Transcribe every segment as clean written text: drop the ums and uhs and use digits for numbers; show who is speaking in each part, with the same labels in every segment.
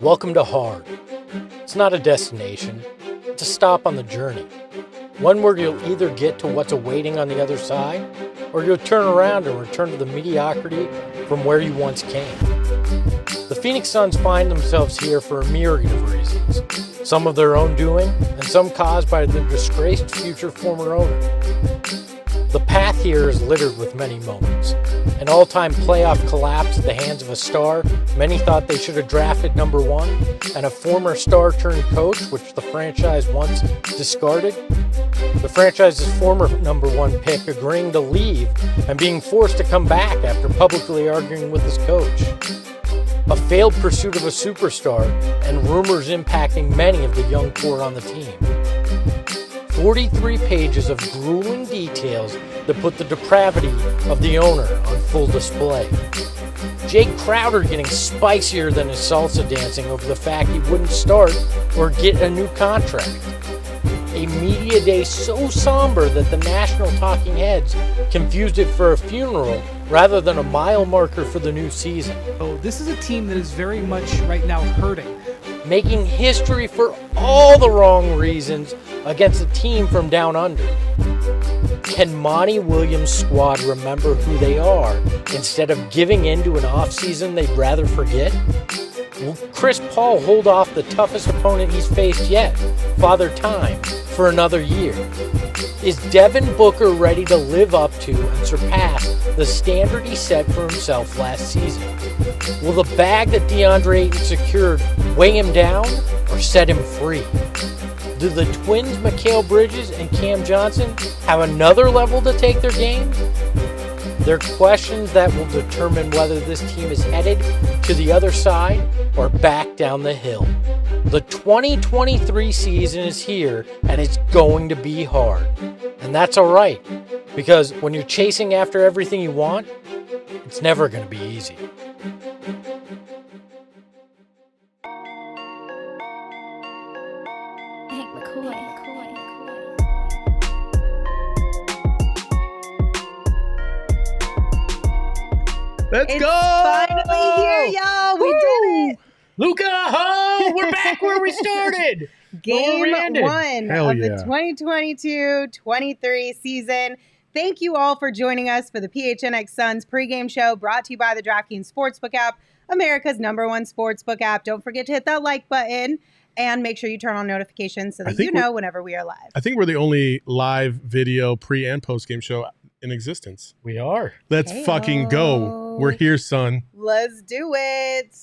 Speaker 1: Welcome to hard. It's not a destination, it's a stop on the journey. One where you'll either get to what's awaiting on the other side, or you'll turn around and return to the mediocrity from where you once came. The Phoenix Suns find themselves here for a myriad of reasons, some of their own doing, and some caused by the disgraced future former owner. The path here is littered with many moments. An all-time playoff collapse at the hands of a star many thought they should have drafted number one, and a former star-turned-coach which the franchise once discarded. The franchise's former number one pick agreeing to leave and being forced to come back after publicly arguing with his coach. A failed pursuit of a superstar and rumors impacting many of the young core on the team. 43 pages of grueling details that put the depravity of the owner on full display. Jake Crowder getting spicier than his salsa dancing over the fact he wouldn't start or get a new contract. A media day so somber that the national talking heads confused it for a funeral rather than a mile marker for the new season.
Speaker 2: Oh, this is a team that is very much right now hurting.
Speaker 1: Making history for all the wrong reasons against a team from down under. Can Monty Williams' squad remember who they are instead of giving in to an offseason they'd rather forget? Will Chris Paul hold off the toughest opponent he's faced yet, Father Time, for another year? Is Devin Booker ready to live up to and surpass the standard he set for himself last season? Will the bag that DeAndre Ayton secured weigh him down or set him free? Do the twins Mikal Bridges and Cam Johnson have another level to take their game? They're questions that will determine whether this team is headed to the other side or back down the hill. The 2023 season is here and it's going to be hard. And that's all right, because when you're chasing after everything you want, it's never going to be easy.
Speaker 3: Let's go!
Speaker 4: Finally here, y'all. We did it.
Speaker 1: Luka, ho! We're back where we started.
Speaker 4: Game one
Speaker 3: Hell
Speaker 4: of
Speaker 3: yeah.
Speaker 4: the 2022-23 season. Thank you all for joining us for the PHNX Suns pregame show brought to you by the DraftKings Sportsbook app, America's #1 sportsbook app. Don't forget to hit that like button and make sure you turn on notifications so that you know whenever we are live.
Speaker 3: I think we're the only live video pre- and post-game show in existence.
Speaker 1: We are.
Speaker 3: Let's fucking go. We're here, son.
Speaker 4: Let's do it.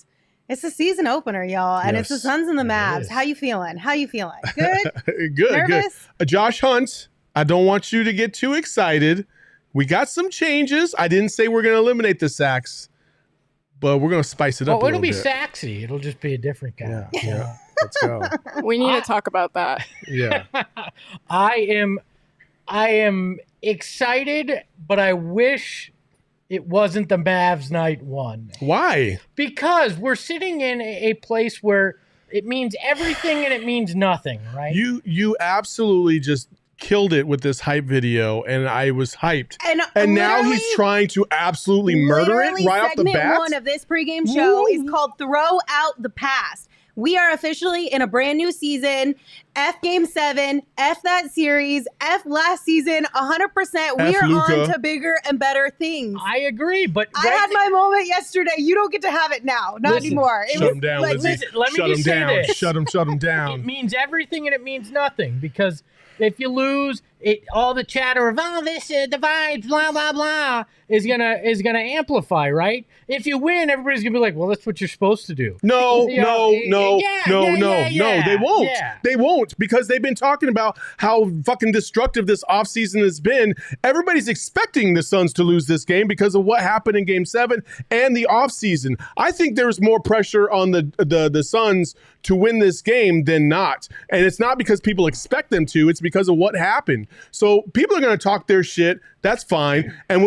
Speaker 4: It's the season opener, y'all, and it's the Suns and the Mavs. How you feeling? Good?
Speaker 3: Good,
Speaker 4: Nervous?
Speaker 3: good. Josh Hunt, I don't want you to get too excited. We got some changes. I didn't say we're going to eliminate the sacks, but we're going to spice it up a little bit.
Speaker 1: It'll be Saxy. It'll just be a different guy.
Speaker 3: Yeah. Let's go.
Speaker 5: We need to talk about that.
Speaker 3: Yeah.
Speaker 1: I am excited, but I wish it wasn't the Mavs night one.
Speaker 3: Why?
Speaker 1: Because we're sitting in a place where it means everything and it means nothing, right?
Speaker 3: You absolutely just killed it with this hype video, and I was hyped. And now he's trying to absolutely murder it right off the bat.
Speaker 4: Segment one of this pregame show is called Throw Out the Past. We are officially in a brand new season. F Game 7, F that series, F last season, 100%. We are
Speaker 3: Luka.
Speaker 4: on to bigger and better things.
Speaker 1: I agree, but
Speaker 4: I had my moment yesterday. You don't get to have it now. Not anymore.
Speaker 3: Shut him down, Lizzie.
Speaker 1: Listen, let me
Speaker 3: Shut
Speaker 1: just
Speaker 3: him
Speaker 1: say
Speaker 3: down.
Speaker 1: this.
Speaker 3: Shut him down.
Speaker 1: It means everything and it means nothing, because if you lose, all the chatter of this divides, blah blah blah, is gonna amplify, right? If you win, everybody's gonna be like, well, that's what you're supposed to do.
Speaker 3: No.
Speaker 1: They won't.
Speaker 3: Yeah. They won't, because they've been talking about how fucking destructive this offseason has been. Everybody's expecting the Suns to lose this game because of what happened in Game 7 and the offseason. I think there's more pressure on the Suns to win this game than not. And it's not because people expect them to. It's because of what happened. So people are going to talk their shit. That's fine. And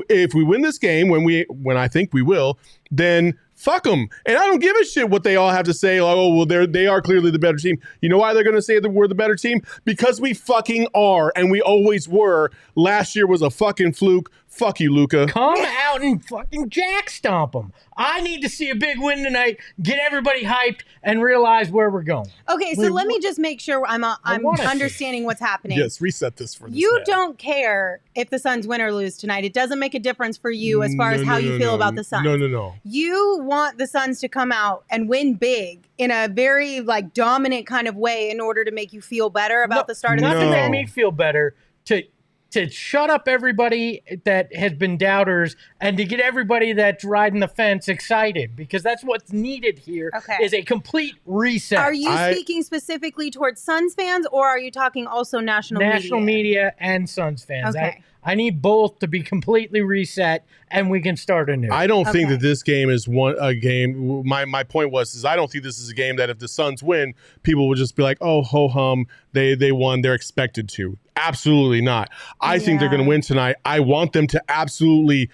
Speaker 3: if we win this game, when I think we will, then fuck them. And I don't give a shit what they all have to say. Like, oh, well, they are clearly the better team. You know why they're going to say that we're the better team? Because we fucking are, and we always were. Last year was a fucking fluke. Fuck you, Luka.
Speaker 1: Come out and fucking jack stomp them. I need to see a big win tonight, get everybody hyped, and realize where we're going.
Speaker 4: Okay, so let me just make sure I'm understanding what's happening.
Speaker 3: Yes, reset this for this
Speaker 4: You
Speaker 3: man.
Speaker 4: don't care if the Suns win or lose tonight. It doesn't make a difference for you as far as how you feel about the Suns.
Speaker 3: No.
Speaker 4: You want the Suns to come out and win big in a very dominant kind of way in order to make you feel better about the start of the
Speaker 1: Not
Speaker 4: season.
Speaker 1: to make me feel better, to shut up everybody that has been doubters and to get everybody that's riding the fence excited, because that's what's needed here is a complete reset.
Speaker 4: Are you speaking specifically towards Suns fans, or are you talking also national
Speaker 1: media and Suns fans?
Speaker 4: Okay.
Speaker 1: I need both to be completely reset, and we can start anew.
Speaker 3: I don't think that this game is a game. My point was I don't think this is a game that if the Suns win, people will just be like, oh, ho hum, they won. They're expected to. Absolutely not. I think they're going to win tonight. I want them to absolutely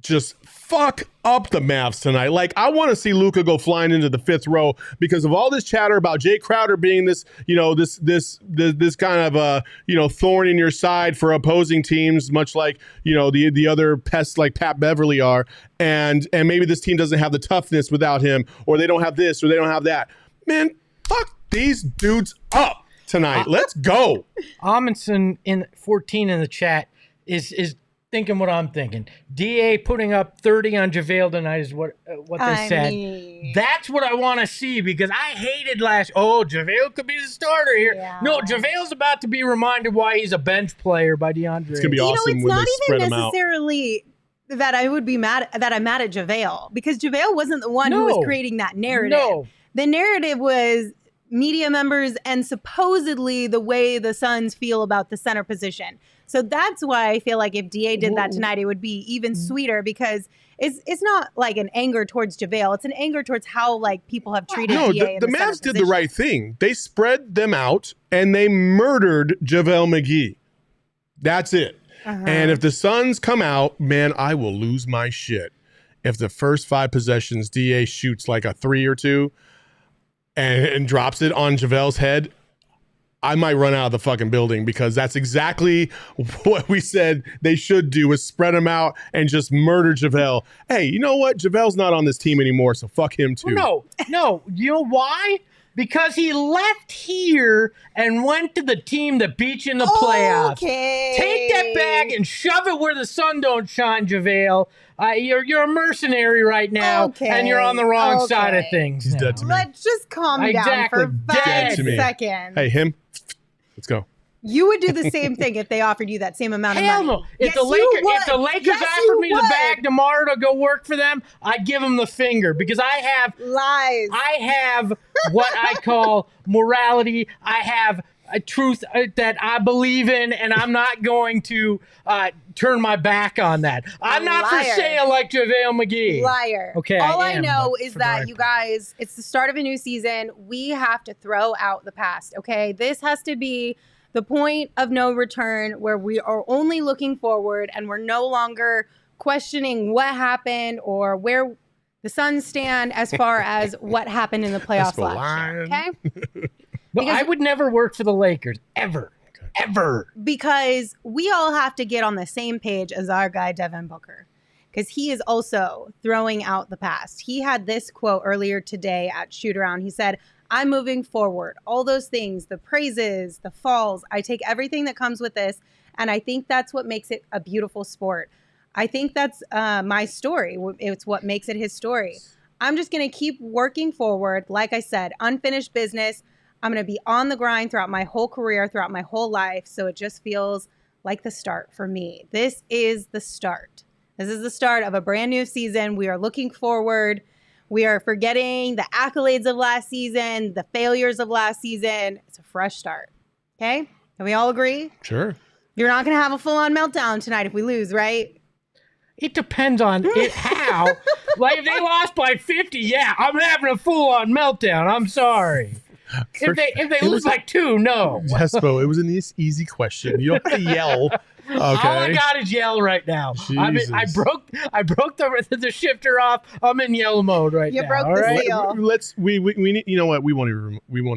Speaker 3: just fuck up the Mavs tonight. Like, I want to see Luka go flying into the fifth row because of all this chatter about Jay Crowder being this, this kind of thorn in your side for opposing teams, much like, the other pests like Pat Beverly are. And maybe this team doesn't have the toughness without him, or they don't have this, or they don't have that. Man, fuck these dudes up tonight. Let's go.
Speaker 1: Amundsen in 14 in the chat is thinking what I'm thinking. DA putting up 30 on JaVale tonight is what they said. That's what I want to see, because I hated JaVale could be the starter here. Yeah. No, JaVale's about to be reminded why he's a bench player by DeAndre.
Speaker 3: It's gonna be awesome when they spread him out.
Speaker 4: It's not even necessarily that I would be mad that I'm mad at JaVale, because JaVale wasn't the one who was creating that narrative.
Speaker 1: No.
Speaker 4: The narrative was media members and supposedly the way the Suns feel about the center position. So that's why I feel like if DA did that tonight, it would be even sweeter, because it's not like an anger towards JaVale. It's an anger towards how people have treated DA.
Speaker 3: The Mavs did the right thing. They spread them out and they murdered JaVale McGee. That's it. And if the Suns come out, man, I will lose my shit. If the first 5 possessions DA shoots like a 3 or 2 and drops it on JaVale's head, I might run out of the fucking building, because that's exactly what we said they should do, is spread them out and just murder JaVale. Hey, you know what? JaVale's not on this team anymore, so fuck him too.
Speaker 1: No. You know why? Because he left here and went to the team that beat you in the playoffs.
Speaker 4: Okay.
Speaker 1: Take that bag and shove it where the sun don't shine, JaVale. You're a mercenary right now, and you're on the wrong side of things.
Speaker 3: He's dead to me.
Speaker 4: Let's just calm down for 5 seconds.
Speaker 3: Hey, him. Let's go.
Speaker 4: You would do the same thing if they offered you that same amount of money.
Speaker 1: No. If the Lakers offered me the bag tomorrow to go work for them, I'd give them the finger, because I have
Speaker 4: lies.
Speaker 1: I have what I call morality. I have a truth that I believe in, and I'm not going to turn my back on that. I'm not for sale like JaVale McGee.
Speaker 4: Liar.
Speaker 1: Okay.
Speaker 4: All I know is that, you guys, it's the start of a new season. We have to throw out the past, okay? This has to be the point of no return, where we are only looking forward and we're no longer questioning what happened or where the Suns stand as far as what happened in the playoffs last year, okay?
Speaker 1: But I would never work for the Lakers, ever. Ever.
Speaker 4: Because we all have to get on the same page as our guy, Devin Booker, because he is also throwing out the past. He had this quote earlier today at Shoot Around. He said, I'm moving forward. All those things, the praises, the falls, I take everything that comes with this, and I think that's what makes it a beautiful sport. I think that's my story. It's what makes it his story. I'm just going to keep working forward. Like I said, unfinished business. I'm going to be on the grind throughout my whole career, throughout my whole life. So it just feels like the start for me. This is the start. This is the start of a brand new season. We are looking forward. We are forgetting the accolades of last season, the failures of last season. It's a fresh start. Okay? Can we all agree?
Speaker 3: Sure.
Speaker 4: You're not going to have a full-on meltdown tonight if we lose, right?
Speaker 1: It depends on how. Like, if they lost by 50, yeah, I'm having a full-on meltdown. I'm sorry. If they lose like 2, no.
Speaker 3: Jespo, it was an easy question. You don't have to yell Okay.
Speaker 1: All I got is yell right now. I mean, I
Speaker 3: Jesus.
Speaker 1: broke the shifter off. I'm in yellow mode right
Speaker 4: You
Speaker 1: now.
Speaker 4: broke
Speaker 1: all
Speaker 4: the
Speaker 1: right?
Speaker 4: seal.
Speaker 3: Let's we need, you know what, we won't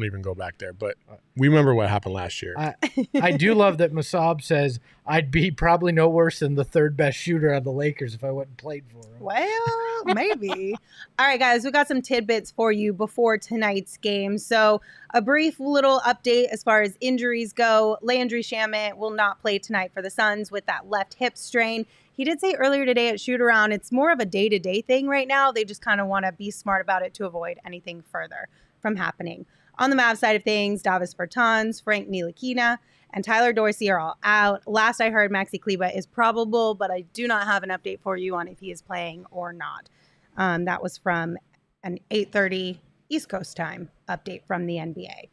Speaker 3: even go back there, but we remember what happened last year.
Speaker 1: I do love that Masab says I'd be probably no worse than the third best shooter on the Lakers if I went and played for him.
Speaker 4: Well, maybe. All right, guys, we got some tidbits for you before tonight's game. So a brief little update as far as injuries go. Landry Shamet will not play tonight for the Suns with that left hip strain. He did say earlier today at shoot around, it's more of a day-to-day thing right now. They just kind of want to be smart about it to avoid anything further from happening. On the Mavs side of things, Davis Bertans, Frank Ntilikina, and Tyler Dorsey are all out. Last I heard, Maxi Kleber is probable, but I do not have an update for you on if he is playing or not. That was from an 8:30 East Coast time update from the NBA.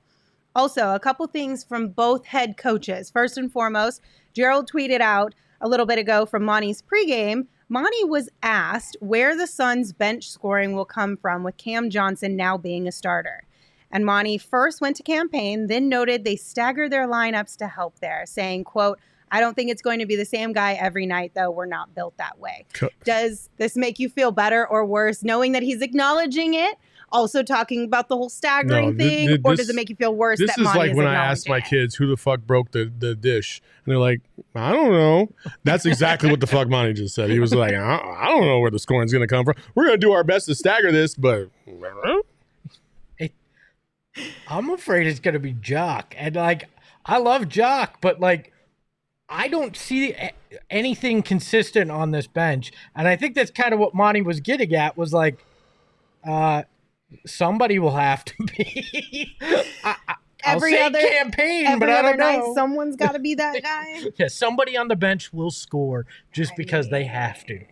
Speaker 4: Also, a couple things from both head coaches. First and foremost, Gerald tweeted out a little bit ago from Monty's pregame. Monty was asked where the Suns' bench scoring will come from with Cam Johnson now being a starter. And Monty first went to campaign, then noted they stagger their lineups to help there, saying, quote, I don't think it's going to be the same guy every night, though. We're not built that way. Does this make you feel better or worse, knowing that he's acknowledging it, also talking about the whole staggering thing, or does it make you feel worse that Monty is
Speaker 3: like when I asked my kids who the fuck broke the dish, and they're like, I don't know. That's exactly what the fuck Monty just said. He was like, I don't know where the scoring's going to come from. We're going to do our best to stagger this, but...
Speaker 1: I'm afraid it's going to be Jock. And, like, I love Jock, but, like, I don't see anything consistent on this bench. And I think that's kind of what Monty was getting at, was, like, somebody will have to be.
Speaker 4: Every other
Speaker 1: campaign, but I don't know.
Speaker 4: Night, someone's got to be that guy.
Speaker 1: Yeah, somebody on the bench will score just because they have to.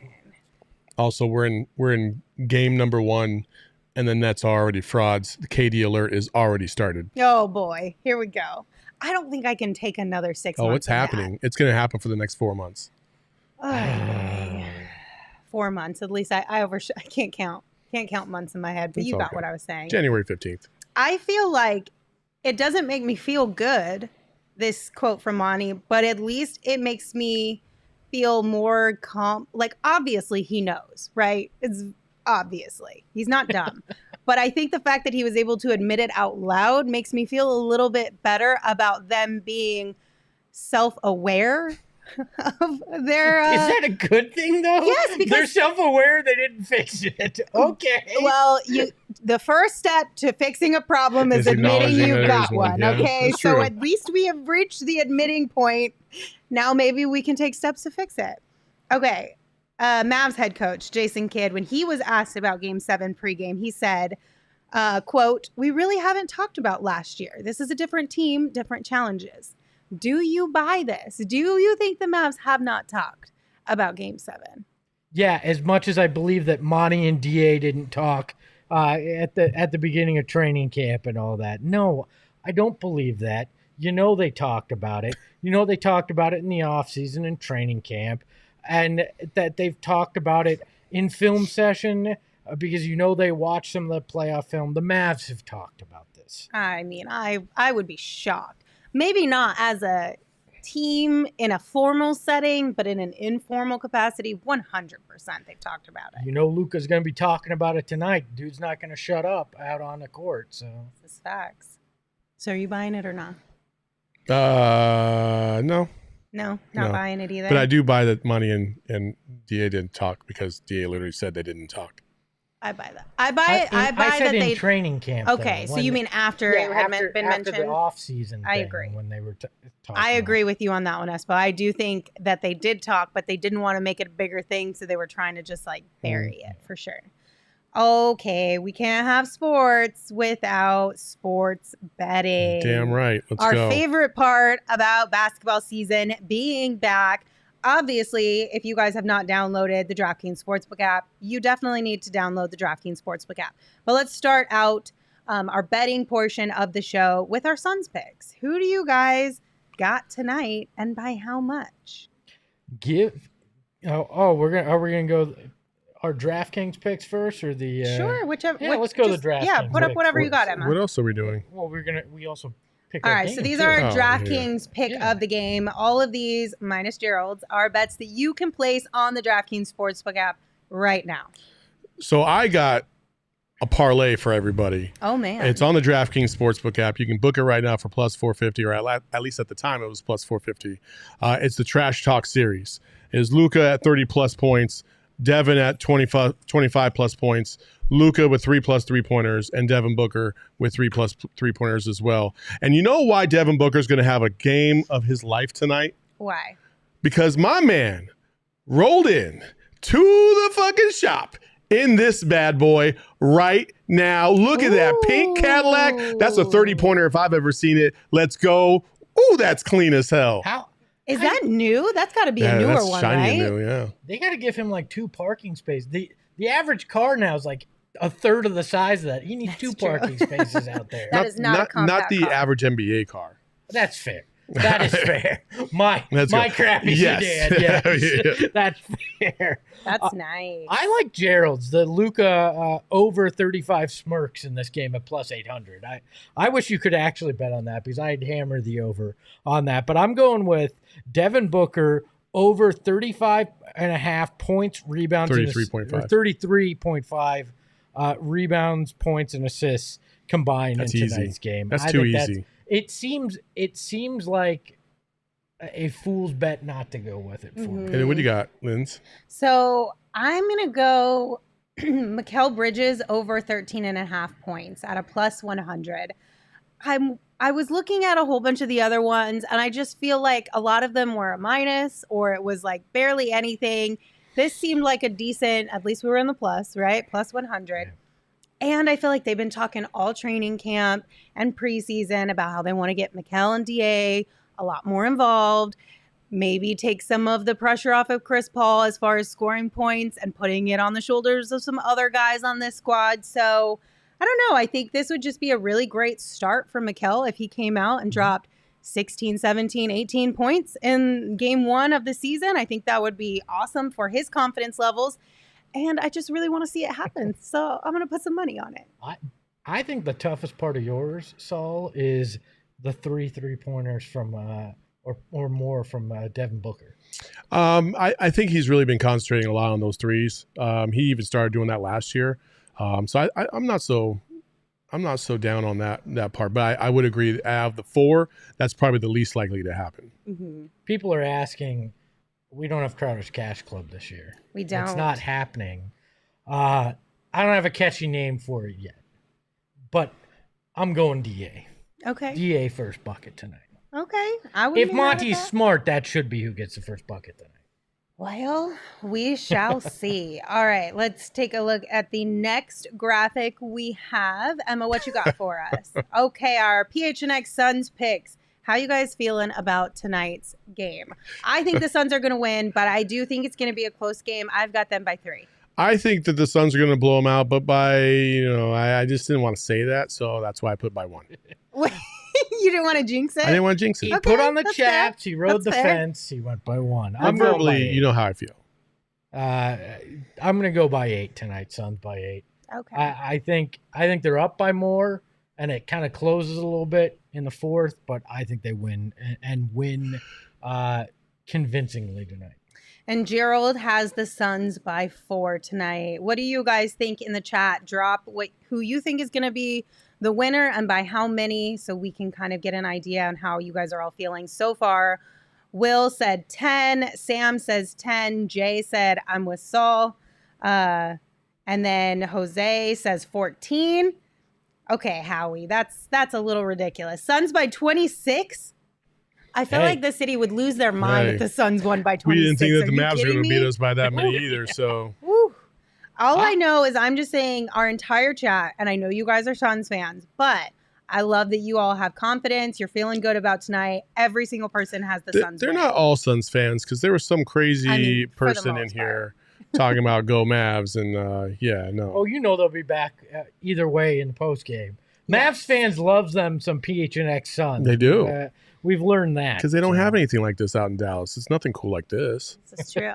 Speaker 3: Also, we're in game number 1. And the Nets are already frauds. The KD alert is already started.
Speaker 4: Oh, boy. Here we go. I don't think I can take another 6 months.
Speaker 3: Oh, it's happening. It's going to happen for the next 4 months.
Speaker 4: 4 months. At least I can't count. Can't count months in my head, but you got what I was saying.
Speaker 3: January 15th.
Speaker 4: I feel like it doesn't make me feel good, this quote from Monty, but at least it makes me feel more calm. Like, obviously he knows, right? It's obviously he's not dumb. But I think the fact that he was able to admit it out loud makes me feel a little bit better about them being self-aware of their...
Speaker 1: Is that a good thing, though?
Speaker 4: Yes, because...
Speaker 1: They're self-aware they didn't fix it. Okay.
Speaker 4: Well, the first step to fixing a problem is admitting you've got one,
Speaker 3: yeah,
Speaker 4: okay? So
Speaker 3: true.
Speaker 4: at least we have reached the admitting point. Now maybe we can take steps to fix it. Okay. Mavs head coach Jason Kidd, when he was asked about Game 7 pregame, he said, quote, we really haven't talked about last year. This is a different team, different challenges. Do you buy this? Do you think the Mavs have not talked about Game 7?
Speaker 1: Yeah, as much as I believe that Monty and DA didn't talk at the beginning of training camp and all that. No, I don't believe that. You know they talked about it. You know they talked about it in the offseason and training camp. And that they've talked about it in film session because you know they watch some of the playoff film. The Mavs have talked about this.
Speaker 4: I mean, I would be shocked. Maybe not as a team in a formal setting, but in an informal capacity, 100% they've talked about it.
Speaker 1: You know Luka's going to be talking about it tonight. Dude's not going to shut up out on the court. So
Speaker 4: this is facts. So are you buying it or not?
Speaker 3: No.
Speaker 4: No, not buying it either.
Speaker 3: But I do buy that Monty and DA didn't talk because DA literally said they didn't talk.
Speaker 4: I buy that. I buy
Speaker 1: I said
Speaker 4: that
Speaker 1: in
Speaker 4: they
Speaker 1: training camp.
Speaker 4: Okay,
Speaker 1: though,
Speaker 4: so you mean after it had been
Speaker 1: after
Speaker 4: mentioned?
Speaker 1: the off season.
Speaker 4: I agree.
Speaker 1: When they were talking.
Speaker 4: I agree with you on that one, Espo. I do think that they did talk, but they didn't want to make it a bigger thing, so they were trying to just like bury it for sure. Okay, we can't have sports without sports betting.
Speaker 3: Damn right. Let's
Speaker 4: Our
Speaker 3: go.
Speaker 4: favorite part about basketball season being back. Obviously, if you guys have not downloaded the DraftKings Sportsbook app, you definitely need to download the DraftKings Sportsbook app. But let's start out our betting portion of the show with our Suns picks. Who do you guys got tonight, and by how much?
Speaker 1: Are we gonna go our DraftKings picks first, or the
Speaker 4: Sure, whichever.
Speaker 1: Yeah, let's go to the DraftKings.
Speaker 4: Yeah, put up whatever you got, Emma.
Speaker 3: What else are we doing?
Speaker 1: Well, we also Pick
Speaker 4: All
Speaker 1: our
Speaker 4: right,
Speaker 1: game,
Speaker 4: so these
Speaker 1: too.
Speaker 4: are our
Speaker 3: Oh,
Speaker 4: DraftKings pick
Speaker 1: Yeah.
Speaker 4: of the game. All of these, minus Gerald's, are bets that you can place on the DraftKings Sportsbook app right now.
Speaker 3: So I got a parlay for everybody.
Speaker 4: Oh, man.
Speaker 3: It's on the DraftKings Sportsbook app. You can book it right now for plus 450, or at least at the time it was plus 450. It's the Trash Talk series. It's Luka at 30-plus points, Devin at 25-plus points, Luka with 3+ three-pointers, and Devin Booker with 3+ three-pointers as well. And you know why Devin Booker is going to have a game of his life tonight?
Speaker 4: Why?
Speaker 3: Because my man rolled in to the fucking shop in this bad boy right now. Look at that pink Cadillac. That's a 30-pointer if I've ever seen it. Let's go. Ooh, that's clean as hell.
Speaker 1: How
Speaker 4: Is that new? That's got to be a newer
Speaker 3: that's
Speaker 4: one,
Speaker 3: shiny
Speaker 4: right?
Speaker 3: and new, yeah.
Speaker 1: they got to give him like 2 parking spaces. The average car now is like a third of the size of that. He needs 2
Speaker 4: true.
Speaker 1: parking spaces out there.
Speaker 4: That is not a compact
Speaker 3: the
Speaker 4: car.
Speaker 3: average NBA car.
Speaker 1: That's fair. That is fair. My
Speaker 3: That's
Speaker 1: my
Speaker 3: good.
Speaker 1: crappy
Speaker 3: Yes.
Speaker 1: sedan. Yes.
Speaker 3: Yeah.
Speaker 1: That's fair.
Speaker 4: That's nice.
Speaker 1: I like Gerald's, the Luka over 35 smirks in this game at plus 800. I wish you could actually bet on that because I'd hammer the over on that. But I'm going with Devin Booker over 35.5 points, rebounds,
Speaker 3: 33.5.
Speaker 1: or 33.5 rebounds, points, and assists combined
Speaker 3: That's
Speaker 1: in
Speaker 3: easy.
Speaker 1: tonight's game.
Speaker 3: That's
Speaker 1: I
Speaker 3: too
Speaker 1: think
Speaker 3: easy.
Speaker 1: It seems like a fool's bet not to go with it for me.
Speaker 3: And then what do you got, Linz?
Speaker 4: So I'm going to go Mikal Bridges over 13.5 points at a plus 100. I was looking at a whole bunch of the other ones, and I just feel like a lot of them were a minus, or it was like barely anything. This seemed like a decent, at least we were in the plus, right? Plus 100.
Speaker 1: Yeah.
Speaker 4: And I feel like they've been talking all training camp and preseason about how they want to get Mikal and DA a lot more involved, maybe take some of the pressure off of Chris Paul as far as scoring points and putting it on the shoulders of some other guys on this squad. So I don't know. I think this would just be a really great start for Mikal if he came out and dropped 16, 17, 18 points in game 1 of the season. I think that would be awesome for his confidence levels. And I just really want to see it happen. So I'm going to put some money on it.
Speaker 1: I think the toughest part of yours, Saul, is the 3 3-pointers from or more from Devin Booker.
Speaker 3: I think he's really been concentrating a lot on those threes. He even started doing that last year. So I'm not so down on that part. But I would agree that out of the 4, that's probably the least likely to happen.
Speaker 4: Mm-hmm.
Speaker 1: People are asking, we don't have Crowder's Cash Club this year.
Speaker 4: We don't.
Speaker 1: It's not happening. I don't have a catchy name for it yet, but I'm going DA.
Speaker 4: Okay.
Speaker 1: DA first bucket tonight.
Speaker 4: Okay.
Speaker 1: If Monty's smart, that should be who gets the first bucket tonight.
Speaker 4: Well, we shall see. All right, let's take a look at the next graphic we have. Emma, what you got for us? Okay, our PHNX Suns picks. How you guys feeling about tonight's game? I think the Suns are going to win, but I do think it's going to be a close game. I've got them by 3.
Speaker 3: I think that the Suns are going to blow them out, but I just didn't want to say that, so that's why I put by 1.
Speaker 4: You didn't want to jinx it?
Speaker 3: I didn't want to jinx
Speaker 1: He
Speaker 3: it.
Speaker 4: Okay,
Speaker 1: put on the
Speaker 4: that's
Speaker 1: chaps.
Speaker 4: fair.
Speaker 1: He rode
Speaker 4: That's
Speaker 1: the
Speaker 4: fair.
Speaker 1: fence. He went by 1.
Speaker 3: I'm
Speaker 1: going
Speaker 3: verbally,
Speaker 1: by 8.
Speaker 3: you know how I feel.
Speaker 1: I'm going to go by 8 tonight. Suns by 8.
Speaker 4: Okay.
Speaker 1: I think they're up by more, and it kind of closes a little bit in the 4th, but I think they win and win convincingly tonight.
Speaker 4: And Gerald has the Suns by 4 tonight. What do you guys think in the chat? Drop who you think is going to be the winner and by how many, so we can kind of get an idea on how you guys are all feeling so far. Will said 10. Sam says 10. Jay said, I'm with Saul. And then Jose says 14. Okay, Howie, that's a little ridiculous. Suns by 26? I feel like the city would lose their mind if the Suns won by 26.
Speaker 3: We didn't think that
Speaker 4: Are
Speaker 3: the
Speaker 4: you
Speaker 3: Mavs were
Speaker 4: kidding
Speaker 3: going to
Speaker 4: me?
Speaker 3: beat us by that many either, so.
Speaker 4: Woo. All I know is I'm just saying our entire chat, and I know you guys are Suns fans, but I love that you all have confidence. You're feeling good about tonight. Every single person has the Suns.
Speaker 3: They're
Speaker 4: win.
Speaker 3: not all Suns fans because there was some crazy
Speaker 4: for the
Speaker 3: person in
Speaker 4: most
Speaker 3: here talking about go Mavs, and no.
Speaker 1: Oh, they'll be back either way in the post game. Mavs fans loves them some PHNX Suns.
Speaker 3: They do.
Speaker 1: We've learned that.
Speaker 3: Because they don't have anything like this out in Dallas. It's nothing cool like this.
Speaker 4: This is true.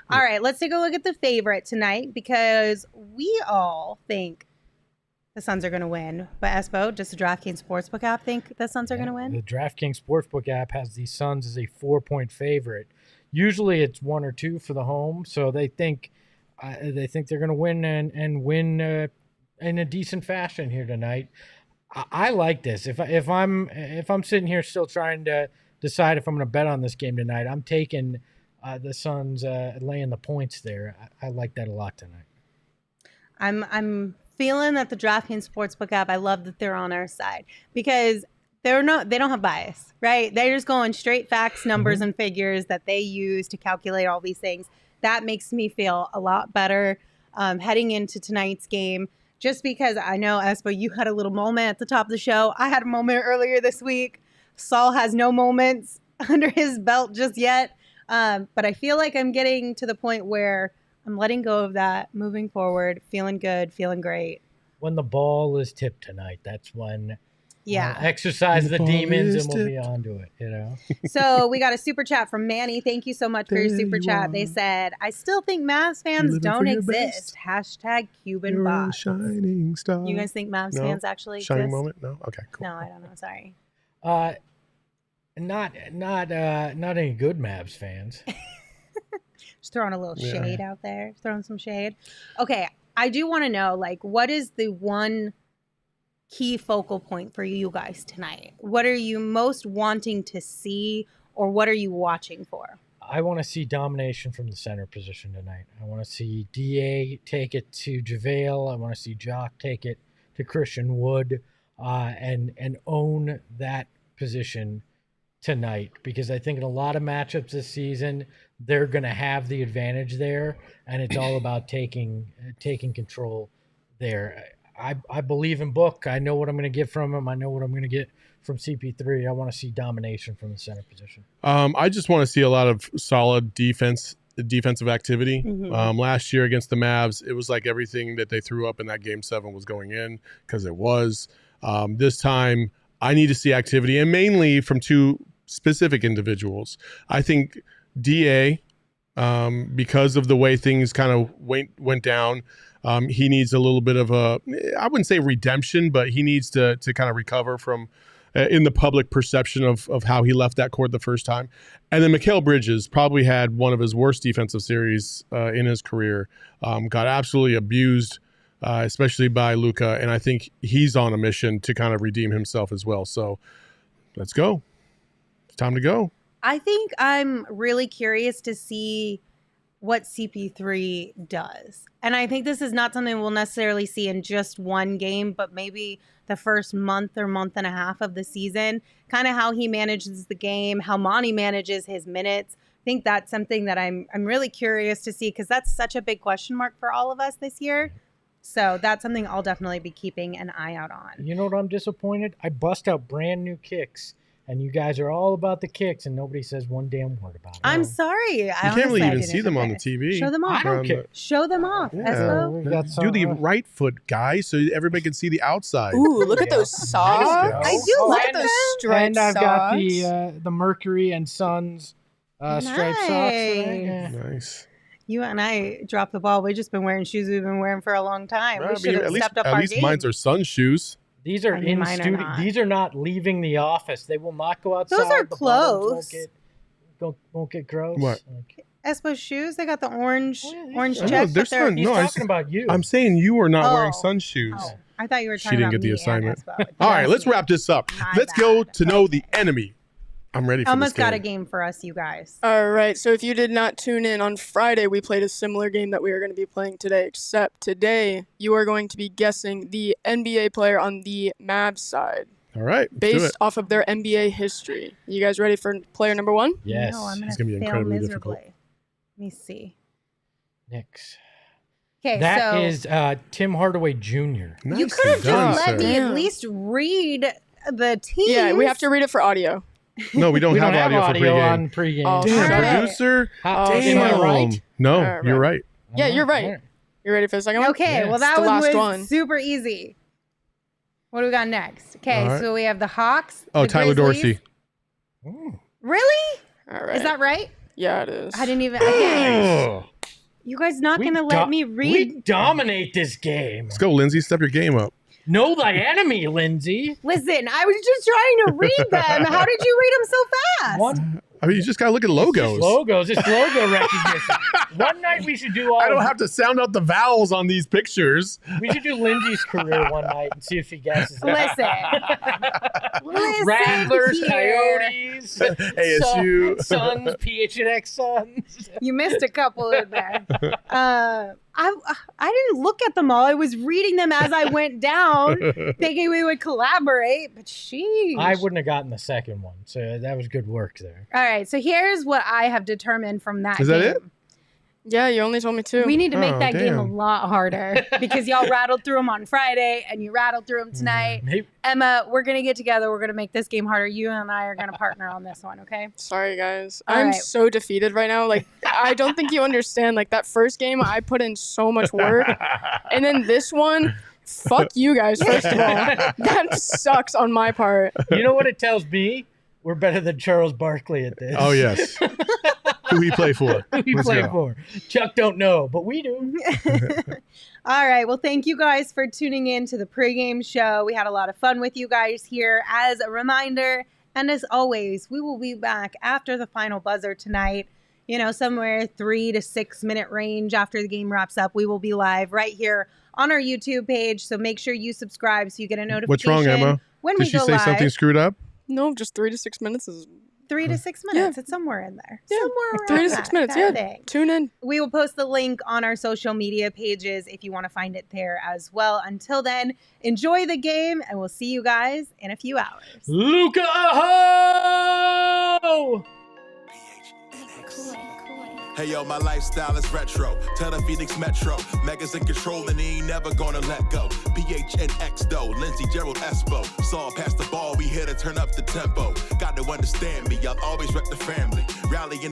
Speaker 4: All right, let's take a look at the favorite tonight because we all think the Suns are going to win. But Espo, does the DraftKings Sportsbook app think the Suns are going to win?
Speaker 1: The DraftKings Sportsbook app has the Suns as a 4-point favorite. Usually it's 1 or 2 for the home, so they think they're going to win and win in a decent fashion here tonight. I like this. If I'm sitting here still trying to decide if I'm going to bet on this game tonight, I'm taking the Suns laying the points there. I like that a lot tonight.
Speaker 4: I'm feeling that the DraftKings Sportsbook app, I love that they're on our side because they don't have bias, right? They're just going straight facts, numbers, and figures that they use to calculate all these things. That makes me feel a lot better heading into tonight's game. Just because I know, Espo, you had a little moment at the top of the show. I had a moment earlier this week. Saul has no moments under his belt just yet. But I feel like I'm getting to the point where I'm letting go of that, moving forward, feeling good, feeling great.
Speaker 1: When the ball is tipped tonight, that's when exercise the
Speaker 3: ball
Speaker 1: demons
Speaker 3: is
Speaker 1: and we'll be
Speaker 3: tipped.
Speaker 1: on to it, you know?
Speaker 4: So we got a super chat from Manny. Thank you so much for your
Speaker 3: There
Speaker 4: super
Speaker 3: you
Speaker 4: chat.
Speaker 3: are.
Speaker 4: They said, I still think Mavs fans
Speaker 3: living
Speaker 4: don't
Speaker 3: for your
Speaker 4: exist. Hashtag Cuban
Speaker 3: You're a
Speaker 4: bots.
Speaker 3: shining star.
Speaker 4: You guys think Mavs
Speaker 3: No.
Speaker 4: fans actually
Speaker 3: Shining
Speaker 4: exist?
Speaker 3: moment? No? Okay, cool.
Speaker 4: No, I don't know. Sorry.
Speaker 1: Not any good Mavs fans.
Speaker 4: Just throwing a little shade out there. Throwing some shade. Okay. I do want to know, like, what is the one key focal point for you guys tonight? What are you most wanting to see, or what are you watching for?
Speaker 1: I want to see domination from the center position tonight. I want to see DA take it to JaVale. I want to see Jock take it to Christian Wood and own that position tonight, because I think in a lot of matchups this season, they're going to have the advantage there, and it's all about taking control there. I believe in Book. I know what I'm going to get from him. I know what I'm going to get from CP3. I want to see domination from the center position.
Speaker 3: I just want to see a lot of solid defensive activity. Last year against the Mavs, it was like everything that they threw up in that Game 7 was going in, because it was. This time, I need to see activity, and mainly from two specific individuals. I think DA, because of the way things kind of went down, he needs a little bit of a, I wouldn't say redemption, but he needs to kind of recover from in the public perception of how he left that court the first time. And then Mikal Bridges probably had one of his worst defensive series in his career. Got absolutely abused, especially by Luka, and I think he's on a mission to kind of redeem himself as well. So let's go. It's time to go.
Speaker 4: I think I'm really curious to see what CP3 does. And I think this is not something we'll necessarily see in just one game, but maybe the first month or month and a half of the season, kind of how he manages the game, how Monty manages his minutes. I think that's something that I'm really curious to see, because that's such a big question mark for all of us this year. So that's something I'll definitely be keeping an eye out on.
Speaker 1: You know what I'm disappointed? I bust out brand new kicks, and you guys are all about the kicks, and nobody says one damn word about it.
Speaker 4: I'm sorry.
Speaker 3: You can't really even see them on the TV.
Speaker 4: Show them off.
Speaker 1: I don't care.
Speaker 4: Show them off.
Speaker 3: Yeah.
Speaker 4: Espo.
Speaker 1: We've got
Speaker 3: Do the right foot, guys, so everybody can see the outside.
Speaker 5: Ooh, look at those socks.
Speaker 4: I do like
Speaker 5: Look at those
Speaker 4: that.
Speaker 5: striped
Speaker 1: And I've got
Speaker 5: socks.
Speaker 1: the Mercury and Suns striped socks.
Speaker 4: Nice.
Speaker 3: Nice.
Speaker 4: You and I dropped the ball. We've just been wearing shoes we've been wearing for a long time.
Speaker 3: Well,
Speaker 4: We should have stepped up
Speaker 3: at
Speaker 4: our
Speaker 3: least
Speaker 4: game.
Speaker 3: mine's are Sun shoes.
Speaker 1: These are
Speaker 4: I mean,
Speaker 1: in
Speaker 4: mine are
Speaker 1: studio.
Speaker 4: not.
Speaker 1: These are not leaving the office. They will not go outside.
Speaker 4: Those are
Speaker 1: The bottoms
Speaker 4: clothes.
Speaker 1: Won't get gross.
Speaker 3: What?
Speaker 1: Like,
Speaker 4: Espo's shoes, they got the orange
Speaker 1: yeah,
Speaker 4: orange
Speaker 1: these are-
Speaker 4: check.
Speaker 3: No, they're
Speaker 4: but they're-
Speaker 3: fun.
Speaker 1: he's
Speaker 3: No, I
Speaker 1: talking about you.
Speaker 3: I'm saying you are not wearing
Speaker 4: Oh.
Speaker 3: Sun shoes.
Speaker 4: Oh, I thought you were
Speaker 3: She
Speaker 4: talking
Speaker 3: didn't
Speaker 4: about
Speaker 3: get the
Speaker 4: me and
Speaker 3: assignment.
Speaker 4: Espo.
Speaker 3: All right,
Speaker 4: Just
Speaker 3: let's
Speaker 4: me.
Speaker 3: wrap this up.
Speaker 4: My
Speaker 3: Let's go
Speaker 4: bad.
Speaker 3: to know the enemy. I'm ready for
Speaker 4: Almost
Speaker 3: this
Speaker 4: got
Speaker 3: game.
Speaker 4: a game for us, you guys.
Speaker 5: All right, so if you did not tune in on Friday, we played a similar game that we are going to be playing today, except today you are going to be guessing the NBA player on the Mavs side
Speaker 3: All right, let's do it.
Speaker 5: based off of their NBA history. You guys ready for player number one?
Speaker 1: yes.
Speaker 4: No, I'm
Speaker 3: It's
Speaker 4: going
Speaker 3: gonna be
Speaker 4: to fail
Speaker 3: incredibly
Speaker 4: miserably.
Speaker 3: difficult.
Speaker 4: Let me see.
Speaker 1: Knicks.
Speaker 4: Okay,
Speaker 1: That
Speaker 4: so
Speaker 1: is Tim Hardaway Jr.
Speaker 4: you
Speaker 3: Nicely
Speaker 4: could have
Speaker 3: done,
Speaker 4: just let
Speaker 3: sir.
Speaker 4: me
Speaker 5: Yeah.
Speaker 4: at least read the team.
Speaker 5: Yeah, we have to read it for audio.
Speaker 3: No, we don't
Speaker 1: We
Speaker 3: have
Speaker 1: don't have
Speaker 3: audio for pregame.
Speaker 1: on pregame.
Speaker 5: Oh,
Speaker 3: Damn,
Speaker 5: All right.
Speaker 3: producer.
Speaker 1: How-
Speaker 5: Oh,
Speaker 1: am I
Speaker 5: shit.
Speaker 1: right?
Speaker 3: No,
Speaker 5: All right.
Speaker 3: you're right.
Speaker 5: Yeah, you're right.
Speaker 1: All right.
Speaker 5: You ready for the second one?
Speaker 4: Okay,
Speaker 1: Yeah,
Speaker 4: well,
Speaker 1: it's
Speaker 4: that
Speaker 5: the
Speaker 4: one
Speaker 5: last
Speaker 4: was
Speaker 5: one.
Speaker 4: super easy. What do we got next? Okay,
Speaker 3: All right.
Speaker 4: so we have the Hawks.
Speaker 3: Oh,
Speaker 4: the
Speaker 3: Tyler
Speaker 4: Grizzlies.
Speaker 3: Dorsey.
Speaker 1: Ooh.
Speaker 4: Really?
Speaker 5: All right.
Speaker 4: Is that right?
Speaker 5: Yeah, it is.
Speaker 4: I didn't even. Okay.
Speaker 3: Oh.
Speaker 4: You guys not
Speaker 1: We
Speaker 4: going to let
Speaker 1: do-
Speaker 4: me
Speaker 1: We
Speaker 4: read?
Speaker 1: dominate this game.
Speaker 3: Let's go, Lindsay. Step your game up.
Speaker 1: Know thy enemy, Lindsay.
Speaker 4: Listen, I was just trying to read them. How did you read them so fast?
Speaker 1: One,
Speaker 3: I mean, you just got to look at logos.
Speaker 1: It's logo recognition. One night we should do all.
Speaker 3: I don't have to sound out the vowels on these pictures.
Speaker 1: We should do Lindsay's career one night and see if she guesses it.
Speaker 4: Listen
Speaker 1: Rattlers,
Speaker 4: here.
Speaker 1: Coyotes,
Speaker 3: ASU.
Speaker 1: Suns, PHNX Suns.
Speaker 4: You missed a couple in there. I didn't look at them all. I was reading them as I went down, thinking we would collaborate. But sheesh.
Speaker 1: I wouldn't have gotten the second one, so that was good work there.
Speaker 4: All right, so here's what I have determined from that
Speaker 3: Is
Speaker 4: game.
Speaker 3: that it?
Speaker 5: Yeah, you only told me 2.
Speaker 4: We need to make
Speaker 3: Oh,
Speaker 4: that game a
Speaker 3: damn.
Speaker 4: lot harder because y'all rattled through them on Friday and you rattled through them tonight.
Speaker 1: Maybe,
Speaker 4: Emma, we're going to get together. We're going to make this game harder. You and I are going to partner on this one, okay?
Speaker 5: Sorry, guys.
Speaker 4: All
Speaker 5: I'm
Speaker 4: right.
Speaker 5: so defeated right now. Like, I don't think you understand. Like, that first game, I put in so much work. And then this one, fuck you guys, first of all. That sucks on my part.
Speaker 1: you know what it tells me? We're better than Charles Barkley at this.
Speaker 3: Oh, yes. Who he play for?
Speaker 1: Who you
Speaker 3: Let's
Speaker 1: play
Speaker 3: go.
Speaker 1: for? Chuck don't know, but we do.
Speaker 4: All right. Well, thank you guys for tuning in to the pregame show. We had a lot of fun with you guys here. As a reminder, and as always, we will be back after the final buzzer tonight. You know, somewhere 3 to 6 minute range after the game wraps up. We will be live right here on our YouTube page. So make sure you subscribe so you get a notification.
Speaker 3: What's wrong, Emma?
Speaker 4: When
Speaker 3: Did
Speaker 4: we
Speaker 3: she
Speaker 4: go
Speaker 3: say
Speaker 4: live.
Speaker 3: something screwed up?
Speaker 5: No, just 3 to 6 minutes is
Speaker 4: 3 to 6 minutes. It's somewhere in there.
Speaker 5: Yeah,
Speaker 4: Somewhere around
Speaker 5: 3 to 6 minutes.
Speaker 4: that
Speaker 5: Yeah,
Speaker 4: thing.
Speaker 5: tune in.
Speaker 4: We will post the link on our social media pages if you want to find it there as well. Until then, enjoy the game, and we'll see you guys in a few hours.
Speaker 1: Luka, aho!
Speaker 6: Hey yo, my lifestyle is retro. Tell the Phoenix Metro. Megas in control and he ain't never gonna let go. PHNX though, Lindsey, Gerald, Espo. Saw past the ball, we here to turn up the tempo. Got to understand me, I'll always rep the family. Rallying